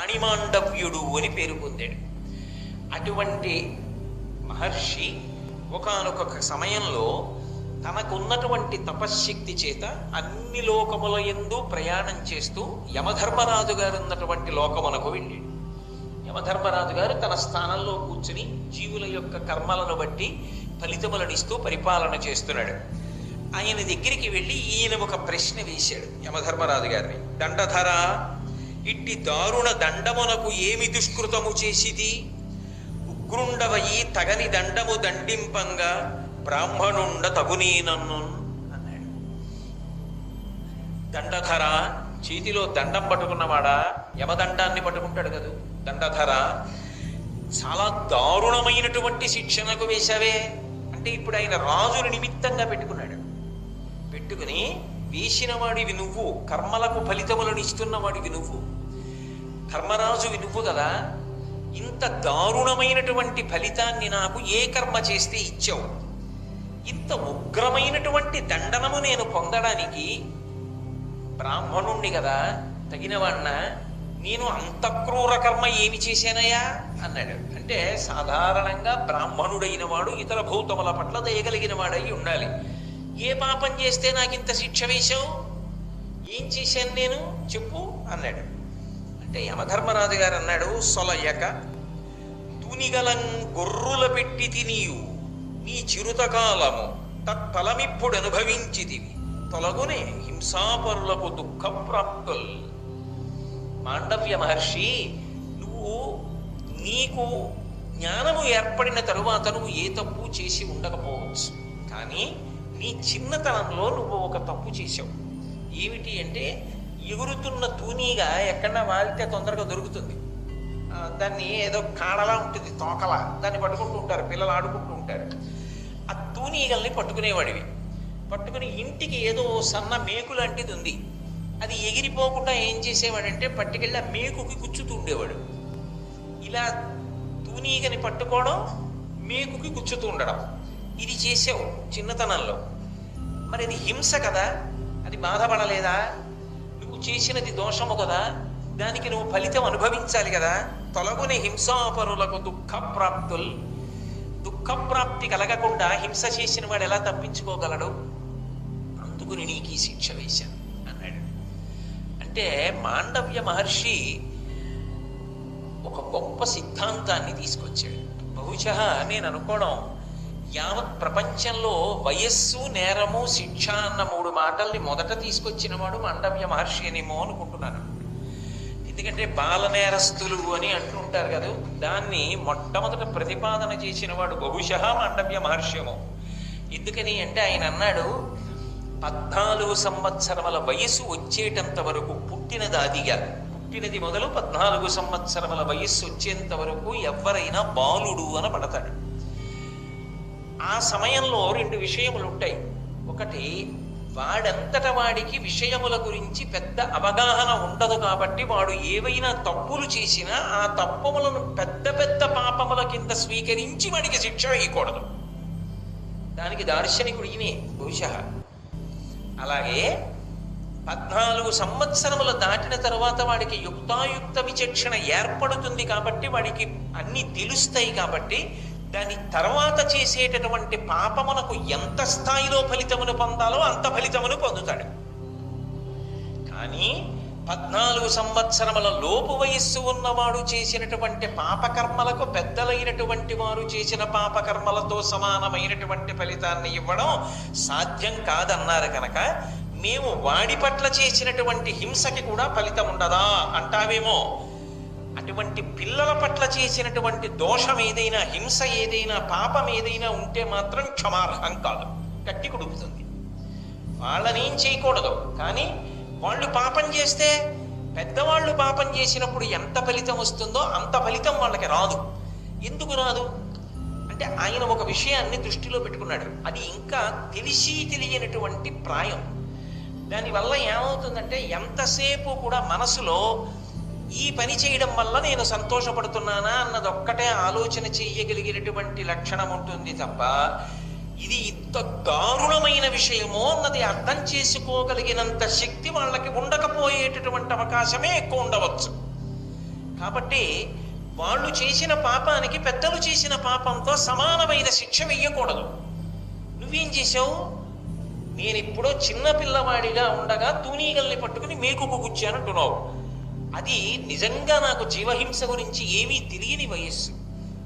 అణిమాండవ్యుడు అని పేరు పొందాడు. అటువంటి మహర్షి ఒకానొక సమయంలో తనకున్నటువంటి తపశ్శక్తి చేత అన్ని లోకముల యందు ప్రయాణం చేస్తూ యమధర్మరాజు గారు ఉన్నటువంటి లోకమునకు వెళ్ళాడు. యమధర్మరాజు గారు తన స్థానంలో కూర్చుని జీవుల యొక్క కర్మలను బట్టి ఫలితములను ఇస్తూ పరిపాలన చేస్తున్నాడు. ఆయన దగ్గరికి వెళ్ళి ఈయన ఒక ప్రశ్న వేశాడు యమధర్మరాజు గారిని. దండధర, ఇట్టి దారుణ దండమునకు ఏమి దుష్కృతము చేసిది? ఉగ్రుండవయి తగని దండము దండింపంగా బ్రాహ్మణుండ తగునీనన్ను అన్నాడు. దండధర, చేతిలో దండం పట్టుకున్నవాడా యమదండాన్ని పట్టుకుంటాడు కదా. దండధర, చాలా దారుణమైనటువంటి శిక్షణకు వేశావే అంటే ఇప్పుడు ఆయన రాజుని నిమిత్తంగా పెట్టుకున్నాడు. పెట్టుకుని వేసినవాడివి నువ్వు, కర్మలకు ఫలితములను ఇస్తున్నవాడివి నువ్వు, ధర్మరాజువి నువ్వు కదా. ఇంత దారుణమైనటువంటి ఫలితాన్ని నాకు ఏ కర్మ చేస్తే ఇచ్చావు? ఇంత ఉగ్రమైనటువంటి దండనము నేను పొందడానికి బ్రాహ్మణుణ్ణి కదా, తగినవాణ్ణ, నేను అంత క్రూర కర్మ ఏమి చేశానయ్యా అన్నాడు. అంటే సాధారణంగా బ్రాహ్మణుడైన వాడు ఇతర భూతముల పట్ల దయగలిగిన వాడై ఉండాలి. ఏ పాపం చేస్తే నాకు ఇంత శిక్ష వేశావు? ఏం చేశాను నేను చెప్పు అన్నాడు. అంటే యమధర్మరాజు గారు అన్నాడు, సొలయక తునిగలం గొర్రుల పెట్టి తినియు నీ చిరుతకాలము తత్ఫలమిప్పుడు అనుభవించితివి తొలగునే హింసాపరులకు దుఃఖప్రాప్తుల్. మాండవ్య మహర్షి, నీకు జ్ఞానము ఏర్పడిన తరువాత నువ్వు ఏ తప్పు చేసి ఉండకపోవచ్చు, కానీ నీ చిన్నతనంలో నువ్వు ఒక తప్పు చేశావు. ఏమిటి అంటే, ఎగురుతున్న తూనీగా ఎక్కడన్నా వాలితే తొందరగా దొరుకుతుంది. దాన్ని ఏదో కాడలా ఉంటుంది, తోకలా, దాన్ని పట్టుకుంటూ ఉంటారు పిల్లలు, ఆడుకుంటూ ఉంటారు. ఆ తూనీగల్ని పట్టుకునేవాడివి. పట్టుకుని ఇంటికి ఏదో సన్న మేకు లాంటిది ఉంది, అది ఎగిరిపోకుండా ఏం చేసేవాడంటే పట్టుకెళ్ళి ఆ మేకుకి గుచ్చుతూ ఉండేవాడు. ఇలా తూనీగని పట్టుకోవడం, మేకుకి గుచ్చుతూ ఉండడం, ఇది చేసావు చిన్నతనంలో. మరి అది హింస కదా, అది బాధపడలేదా? నువ్వు చేసినది దోషము కదా, దానికి నువ్వు ఫలితం అనుభవించాలి కదా. తొలగుని హింసాపరులకు దుఃఖప్రాప్తుల్. దుఃఖప్రాప్తి కలగకుండా హింస చేసిన వాడు ఎలా తప్పించుకోగలడు? అందుకుని నీకు ఈ శిక్ష వేశాను అన్నాడు. అంటే మాండవ్య మహర్షి ఒక గొప్ప సిద్ధాంతాన్ని తీసుకొచ్చాడు. బహుశः నేను అనుకోవడం, యావత్ ప్రపంచంలో వయస్సు, నేరము, శిక్ష అన్న 3 మాటల్ని మొదట తీసుకొచ్చిన వాడు మాండవ్య మహర్షి అనేమో అనుకుంటున్నాను. ఎందుకంటే బాలనేరస్తులు అని అంటుంటారు కదా, దాన్ని మొట్టమొదట ప్రతిపాదన చేసిన వాడు బహుశः మాండవ్య మహర్షిమో. ఎందుకని అంటే ఆయన అన్నాడు, 14 సంవత్సరముల వయసు వచ్చేటంత వరకు పుట్టినది మొదలు 14 సంవత్సరముల వయస్సు వచ్చేంత వరకు ఎవరైనా బాలుడు అని పడతాడు. ఆ సమయంలో 2 విషయములు ఉంటాయి. ఒకటి, వాడంతట వాడికి విషయముల గురించి పెద్ద అవగాహన ఉండదు కాబట్టి వాడు ఏవైనా తప్పులు చేసినా ఆ తప్పులను పెద్ద పెద్ద పాపముల కింద స్వీకరించి వాడికి శిక్ష వేయకూడదు. దానికి దార్శనికుడు ఈయనే బహుశः. అలాగే 14 సంవత్సరములు దాటిన తర్వాత వాడికి యుక్తాయుక్త విచక్షణ ఏర్పడుతుంది కాబట్టి వాడికి అన్నీ తెలుస్తాయి కాబట్టి దాని తర్వాత చేసేటటువంటి పాపమునకు ఎంత స్థాయిలో ఫలితమును పొందాలో అంత ఫలితమును పొందుతాడు. కానీ 14 సంవత్సరముల లోపు వయస్సు ఉన్నవాడు చేసినటువంటి పాపకర్మలకు పెద్దలైనటువంటి వారు చేసిన పాపకర్మలతో సమానమైనటువంటి ఫలితాన్ని ఇవ్వడం సాధ్యం కాదన్నారు కనుక మేము వాడి పట్ల చేసినటువంటి హింసకి కూడా ఫలితం ఉండదా అంటావేమో. అటువంటి పిల్లల పట్ల చేసినటువంటి దోషం ఏదైనా, హింస ఏదైనా, పాపం ఏదైనా ఉంటే మాత్రం క్షమార్హం కాదు, కట్టి కుడుపుతుంది. వాళ్ళనేం చేయకూడదు. కానీ వాళ్ళు పాపం చేస్తే, పెద్దవాళ్ళు పాపం చేసినప్పుడు ఎంత ఫలితం వస్తుందో అంత ఫలితం వాళ్ళకి రాదు. ఎందుకు రాదు అంటే ఆయన ఒక విషయాన్ని దృష్టిలో పెట్టుకున్నాడు. అది ఇంకా తెలియనటువంటి ప్రాయం. దానివల్ల ఏమవుతుందంటే ఎంతసేపు కూడా మనసులో ఈ పని చేయడం వల్ల నేను సంతోషపడుతున్నానా అన్నది ఒక్కటే ఆలోచన చేయగలిగినటువంటి లక్షణం ఉంటుంది తప్ప ఇది ఇంత దారుణమైన విషయమో అన్నది అర్థం చేసుకోగలిగినంత శక్తి వాళ్ళకి ఉండకపోయేటటువంటి అవకాశమే ఎక్కువ ఉండవచ్చు. కాబట్టి వాళ్ళు చేసిన పాపానికి పెద్దలు చేసిన పాపంతో సమానమైన శిక్ష వెయ్యకూడదు. నువ్వేం చేశావు? నేను ఎప్పుడో చిన్న పిల్లవాడిగా ఉండగా తూనీగల్ని పట్టుకుని మేకుకు గుచ్చానంటున్నావు. అది నిజంగా నాకు జీవహింస గురించి ఏమీ తెలియని వయస్సు.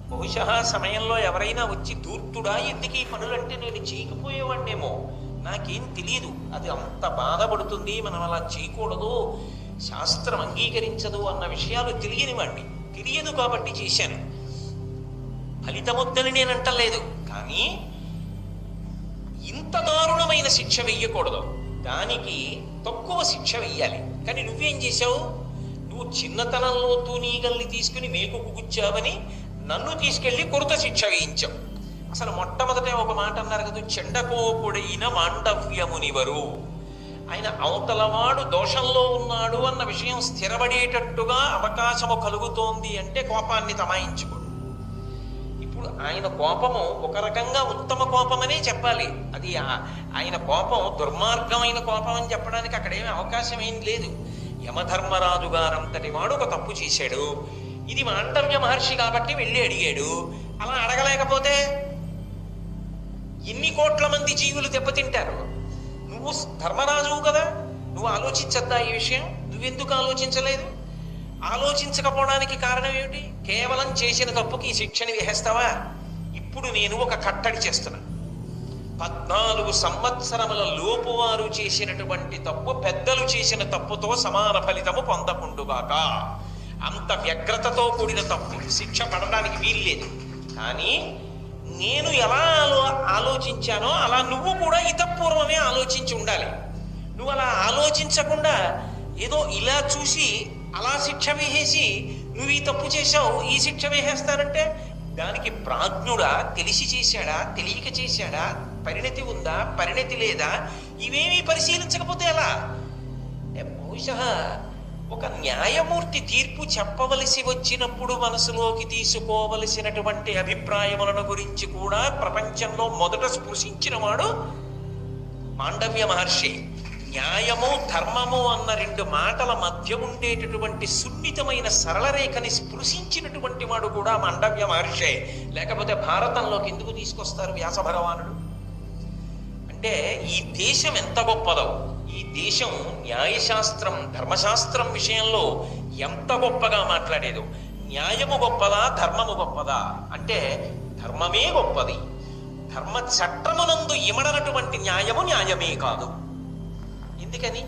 బహుశా సమయంలో ఎవరైనా వచ్చి దూర్తుడా ఎందుకు ఈ పనులంటే నేను చేయకపోయేవాడినేమో, నాకేం తెలియదు. అది అంత బాధపడుతుంది, మనం అలా చేయకూడదు, శాస్త్రం అంగీకరించదు అన్న విషయాలు తెలియని వాడిని. తెలియదు కాబట్టి చేశాను. ఫలితమొద్దని నేను అంటలేదు, కానీ ఇంత దారుణమైన శిక్ష వెయ్యకూడదు, దానికి తక్కువ శిక్ష వెయ్యాలి. కానీ నువ్వేం చేశావు? నువ్వు చిన్నతనంలో తూనీగల్ని తీసుకుని మేకుకు గుచ్చావని నన్ను తీసుకెళ్లి కొరత శిక్ష వేయించావు. అసలు మొట్టమొదట ఒక మాట అన్నారు కదా, చెండకోపుడైన మాండవ్యమునివరు. ఆయన అవతలవాడు దోషంలో ఉన్నాడు అన్న విషయం స్థిరపడేటట్టుగా అవకాశము కలుగుతోంది అంటే కోపాన్ని తమాయించుకోడు. ఇప్పుడు ఆయన కోపము ఒక రకంగా ఉత్తమ కోపమనే చెప్పాలి. అది ఆయన కోపం దుర్మార్గమైన కోపం అని చెప్పడానికి అక్కడేమీ అవకాశం ఏం లేదు. యమధర్మరాజు గారంతటి వాడు ఒక తప్పు చేశాడు, ఇది మాండవ్య మహర్షి కాబట్టి వెళ్ళి అడిగాడు. అలా అడగలేకపోతే ఎన్ని కోట్ల మంది జీవులు దెబ్బతింటారు. నువ్వు ధర్మరాజువు కదా, నువ్వు ఆలోచించద్దా ఈ విషయం? నువ్వెందుకు ఆలోచించలేదు? ఆలోచించకపోవడానికి కారణం ఏమిటి? కేవలం చేసిన తప్పుకి ఈ శిక్షని వేసేస్తావా? ఇప్పుడు నేను ఒక కట్టడి చేస్తున్నా. 14 సంవత్సరముల లోపు వారు చేసినటువంటి తప్పు పెద్దలు చేసిన తప్పుతో సమాన ఫలితము పొందకుండుగాక. అంత వ్యగ్రతతో కూడిన తప్పు శిక్ష పడడానికి వీల్లేదు. కానీ నేను ఎలా ఆలోచించానో అలా నువ్వు కూడా ఇతపూర్వమే ఆలోచించి ఉండాలి. నువ్వు అలా ఆలోచించకుండా ఏదో ఇలా చూసి అలా శిక్ష వేసేసి నువ్వు ఈ తప్పు చేశావు ఈ శిక్ష వేసేస్తానంటే దానికి ప్రాజ్ఞుడా, తెలిసి చేశాడా, తెలియక చేశాడా, పరిణతి ఉందా, పరిణతి లేదా, ఇవేమీ పరిశీలించకపోతే ఎలా? బహుశా ఒక న్యాయమూర్తి తీర్పు చెప్పవలసి వచ్చినప్పుడు మనసులోకి తీసుకోవలసినటువంటి అభిప్రాయములను గురించి కూడా ప్రపంచంలో మొదట స్పృశించిన వాడు మాండవ్య మహర్షి. న్యాయము ధర్మము అన్న 2 మాటల మధ్య ఉండేటటువంటి సున్నితమైన సరళ రేఖని స్పృశించినటువంటి వాడు కూడా మాండవ్య మహర్షే. లేకపోతే భారతంలోకి ఎందుకు తీసుకొస్తారు వ్యాస భగవానుడు? అంటే ఈ దేశం ఎంత గొప్పదో, ఈ దేశం న్యాయశాస్త్రం ధర్మశాస్త్రం విషయంలో ఎంత గొప్పగా మాట్లాడేదో. న్యాయము గొప్పదా, ధర్మము గొప్పదా అంటే ధర్మమే గొప్పది. ధర్మ చట్టమునందు ఇమడనటువంటి న్యాయము న్యాయమే కాదు. ఎందుకని?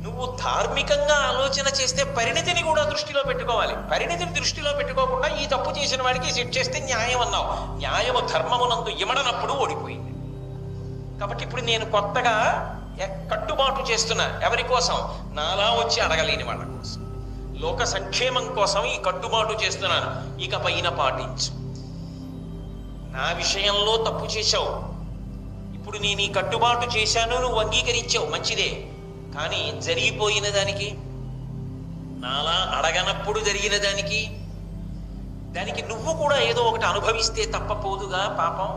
నువ్వు ధార్మికంగా ఆలోచన చేస్తే పరిణతిని కూడా దృష్టిలో పెట్టుకోవాలి. పరిణతిని దృష్టిలో పెట్టుకోకుండా ఈ తప్పు చేసిన వాడికి శిక్ష చేస్తే న్యాయం అన్నావు. న్యాయము ధర్మమునందు ఇమడనప్పుడు ఓడిపోయింది. కాబట్టి ఇప్పుడు నేను కొత్తగా కట్టుబాటు చేస్తున్నా. ఎవరి కోసం? నాలా వచ్చి అడగలేని వాళ్ళ కోసం, లోక సంక్షేమం కోసం ఈ కట్టుబాటు చేస్తున్నాను. ఇక పైన పాటించు. నా విషయంలో తప్పు చేశావు, ఇప్పుడు నేను ఈ కట్టుబాటు చేశాను, నువ్వు అంగీకరించావు, మంచిదే. కానీ జరిగిపోయిన దానికి, నాలా అడగనప్పుడు జరిగిన దానికి నువ్వు కూడా ఏదో ఒకటి అనుభవిస్తే తప్పపోదుగా పాపం.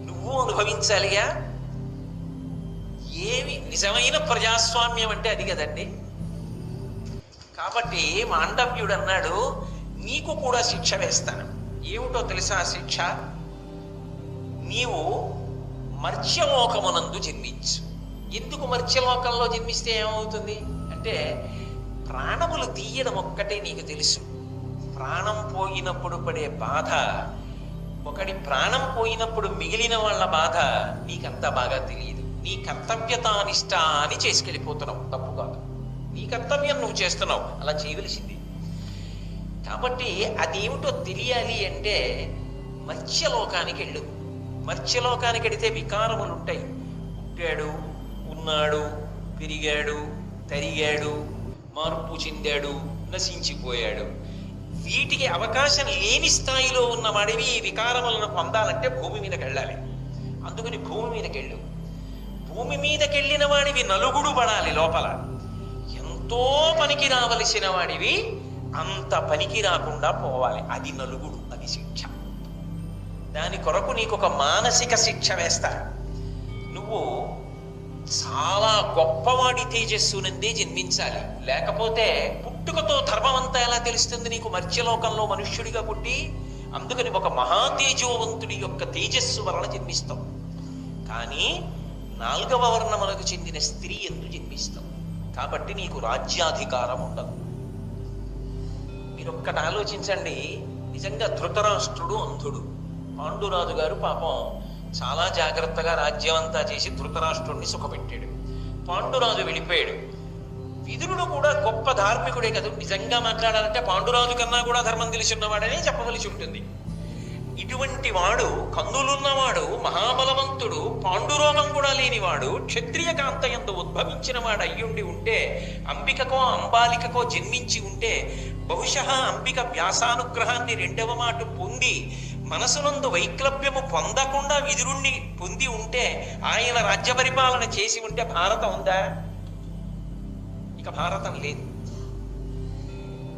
నువ్వు అనుభవించాలిగా. ఏమి నిజమైన ప్రజాస్వామ్యం అంటే అది కదండి. కాబట్టి మాండవ్యుడు అన్నాడు, నీకు కూడా శిక్ష వేస్తాను. ఏమిటో తెలుసా శిక్ష? నీవు మర్త్యలోకమునందు జన్మించు. ఎందుకు మర్త్యలోకంలో జన్మిస్తే ఏమవుతుంది అంటే, ప్రాణములు తీయడం ఒక్కటే నీకు తెలుసు. ప్రాణం పోయినప్పుడు పడే బాధ, ఒకటి ప్రాణం పోయినప్పుడు మిగిలిన వాళ్ళ బాధ నీకంతా బాగా తెలియదు. నీ కర్తవ్యతానిష్ట అని చేసుకెళ్ళిపోతున్నావు. తప్పు కాదు, నీ కర్తవ్యం నువ్వు చేస్తున్నావు, అలా చేయవలసింది. కాబట్టి అదేమిటో తెలియాలి అంటే మర్త్యలోకానికి వెళ్ళు. మర్త్యలోకానికి వెడితే వికారములు ఉంటాయి. పుట్టాడు, ఉన్నాడు, పెరిగాడు, తరిగాడు, మార్పు చెందాడు, నశించిపోయాడు. వీటికి అవకాశం లేని స్థాయిలో ఉన్నవాడివి ఈ వికారములను పొందాలంటే భూమి మీదకి వెళ్ళాలి. అందుకని భూమి మీదకి వెళ్ళు. భూమి మీదకి వెళ్ళిన వాడివి నలుగుడు పడాలి లోపల. ఎంతో పనికి రావలసిన వాడివి అంత పనికి రాకుండా పోవాలి. అది నలుగుడు, అది శిక్ష. దాని కొరకు నీకు ఒక మానసిక శిక్ష వేస్తా. నువ్వు చాలా గొప్పవాడి తేజస్సునందే జన్మించాలి. లేకపోతే పుట్టుకతో ధర్మం అంతా ఎలా తెలుస్తుంది నీకు మర్త్యలోకంలో మనుష్యుడిగా పుట్టి? అందుకని ఒక మహాతేజోవంతుడి యొక్క తేజస్సు వలన జన్మిస్తాం. కానీ 4వ వర్ణములకు చెందిన స్త్రీ ఎందు జన్మిస్తాం. కాబట్టి నీకు రాజ్యాధికారం ఉండదు. మీరొక్కటి ఆలోచించండి. నిజంగా ధృతరాష్ట్రుడు అంధుడు. పాండురాజు గారు పాపం చాలా జాగ్రత్తగా రాజ్యం అంతా చేసి ధృతరాష్ట్రుడిని సుఖపెట్టాడు. పాండురాజు వెళ్ళిపోయాడు. విదురుడు కూడా గొప్ప ధార్మికుడే కదా. నిజంగా మాట్లాడాలంటే పాండురాజు కన్నా కూడా ధర్మం తెలిసి ఉన్నవాడనే చెప్పవలసి ఉంటుంది. ఇటువంటి వాడు, కందులున్నవాడు, మహాబలవంతుడు, పాండురోగం కూడా లేనివాడు, క్షత్రియ కాంతయందు ఉద్భవించిన వాడు అయ్యుండి ఉంటే, అంబికకో అంబాలికకో జన్మించి ఉంటే, బహుశః అంబిక వ్యాసానుగ్రహాన్ని 2వ మాట పొంది మనసునందు వైక్లభ్యము పొందకుండా విదురుణ్ణి పొంది ఉంటే, ఆయన రాజ్య పరిపాలన చేసి ఉంటే భారతం ఉందా? ఇక భారతం లేదు.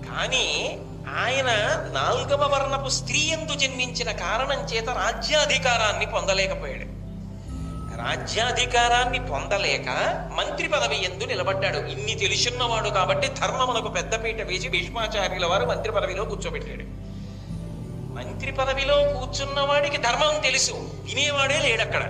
కానీ ఆయన 4వ వర్ణపు స్త్రీ యందు జన్మించిన కారణం చేత రాజ్యాధికారాన్ని పొందలేకపోయాడు. రాజ్యాధికారాన్ని పొందలేక మంత్రి పదవి యందు నిలబడ్డాడు. ఇన్ని తెలుసున్నవాడు కాబట్టి ధర్మమునకు పెద్దపీట వేసి భీష్మాచార్యుల వారు మంత్రి పదవిలో కూర్చోబెట్టాడు. మంత్రి పదవిలో కూర్చున్నవాడికి ధర్మం తెలుసు, వినేవాడే లేడక్కడ.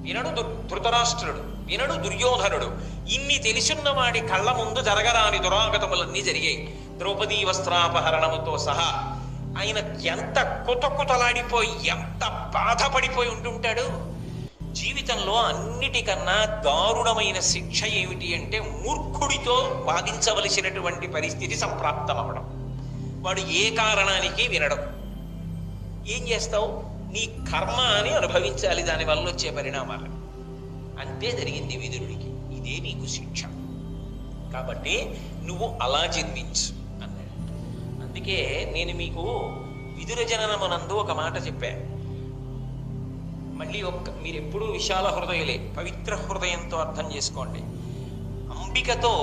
వినడు ధృతరాష్ట్రుడు, వినడు దుర్యోధనుడు. ఇన్ని తెలుసున్నవాడి కళ్ళ ముందు జరగరాని దురాగతములన్నీ జరిగాయి. ద్రౌపదీ వస్త్రాపహరణముతో సహా ఆయన ఎంత కుతకుతలాడిపోయి, ఎంత బాధపడిపోయి ఉంటుంటాడు. జీవితంలో అన్నిటికన్నా దారుణమైన శిక్ష ఏమిటి అంటే మూర్ఖుడితో వాదించవలసినటువంటి పరిస్థితి సంప్రాప్తమవడం. వాడు ఏ కారణానికి వినడం. ఏం చేస్తావు? నీ కర్మ అని అనుభవించాలి, దానివల్ల వచ్చే పరిణామాలు. అంతే జరిగింది విదురుడికి. ఇదే నీకు శిక్ష. కాబట్టి నువ్వు అలా జన్మించు అన్నాడు. అందుకే నేను మీకు విదుర జననమునందు ఒక మాట చెప్పాను. మళ్ళీ మీరు ఎప్పుడూ విశాల హృదయులే, పవిత్ర హృదయంతో అర్థం చేసుకోండి. అంబికతో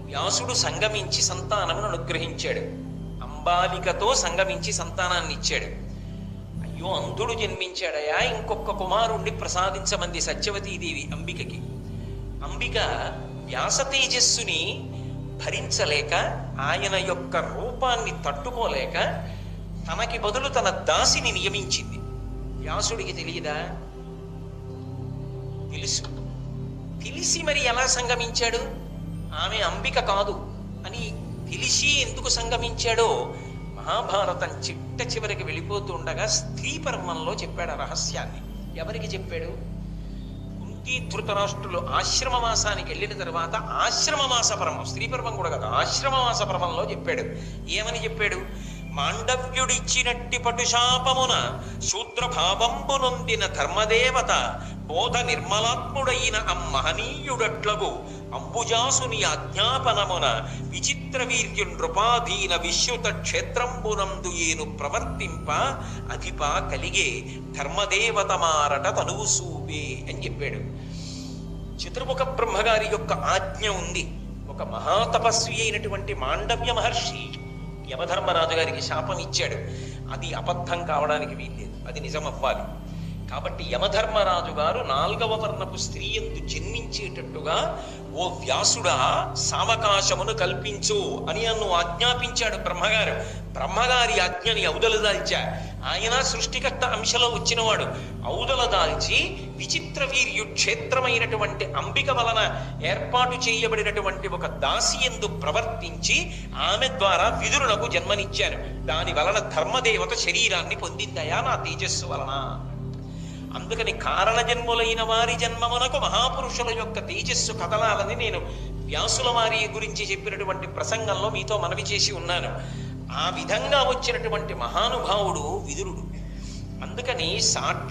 వ్యాసుడు సంగమించి సంతానమును అనుగ్రహించాడు. అంబాలికతో సంగమించి సంతానాన్ని ఇచ్చాడు. అయ్యో అంధుడు జన్మించాడయా, ఇంకొక కుమారుణ్ణి ప్రసాదించమంది సత్యవతీదేవి అంబికకి. అంబిక వ్యాస తేజస్సుని భరించలేక, ఆయన యొక్క రూపాన్ని తట్టుకోలేక తనకి బదులు తన దాసిని నియమించింది. వ్యాసుడికి తెలియదా? తెలుసు. తెలిసి మరి ఎలా సంగమించాడు? ఆమె అంబిక కాదు అని తెలిసి ఎందుకు సంగమించాడో మహాభారతం చిట్ట చివరికి వెళ్ళిపోతూ ఉండగా స్త్రీ పర్వంలో చెప్పాడు ఆ రహస్యాన్ని. ఎవరికి చెప్పాడు? కుంతీ ధృతరాష్ట్రులు ఆశ్రమవాసానికి వెళ్ళిన తర్వాత ఆశ్రమవాస పర్వం, స్త్రీ పర్వం కూడా కదా, ఆశ్రమవాస పర్వంలో చెప్పాడు. ఏమని చెప్పాడు? మాండవ్యుడిచ్చినట్టి పటుశాపమున శూద్రభావంబు నొందిన ధర్మదేవత బోధ నిర్మలాత్ముడైన అమ్మహనీయుడట్లగు అంబుజాసుని ఆజ్ఞాపనమున విచిత్ర వీర్యు నృపాధీన విశ్రుత క్షేత్రంబునందు ఏను ప్రవర్తింప అధిప కలిగే ధర్మదేవత మారట తనువు సూపే అని చెప్పాడు. చతుర్ముఖ బ్రహ్మగారి యొక్క ఆజ్ఞ ఉంది. ఒక మహాతపస్వి అయినటువంటి మాండవ్య మహర్షి యమధర్మరాజు గారికి శాపం ఇచ్చాడు. అది అబద్ధం కావడానికి వీల్లేదు, అది నిజం అవ్వాలి. కాబట్టి యమధర్మరాజు గారు 4వ వర్ణపు స్త్రీ యందు జన్మించేటట్టుగా ఓ వ్యాసుడా సావకాశమును కల్పించు అని నన్ను ఆజ్ఞాపించాడు బ్రహ్మగారు. బ్రహ్మగారి ఆజ్ఞని ఔదలదాల్చా. ఆయన సృష్టికర్త అంశలో వచ్చినవాడు. ఔదలదాల్చి విచిత్ర వీర్యు క్షేత్రమైనటువంటి అంబిక వలన ఏర్పాటు చేయబడినటువంటి ఒక దాసి యందు ప్రవర్తించి ఆమె ద్వారా విదురునకు జన్మనిచ్చాను. దాని వలన ధర్మదేవత శరీరాన్ని పొందిందయా నా తేజస్సు వలన. అందుకని కారణ జన్ములైన వారి జన్మమునకు మహాపురుషుల యొక్క తేజస్సు కదలాలని నేను వ్యాసుల వారి గురించి చెప్పినటువంటి ప్రసంగంలో మీతో మనవి చేసి ఉన్నాను. ఆ విధంగా వచ్చినటువంటి మహానుభావుడు విదురుడు. అందుకని సాక్షాత్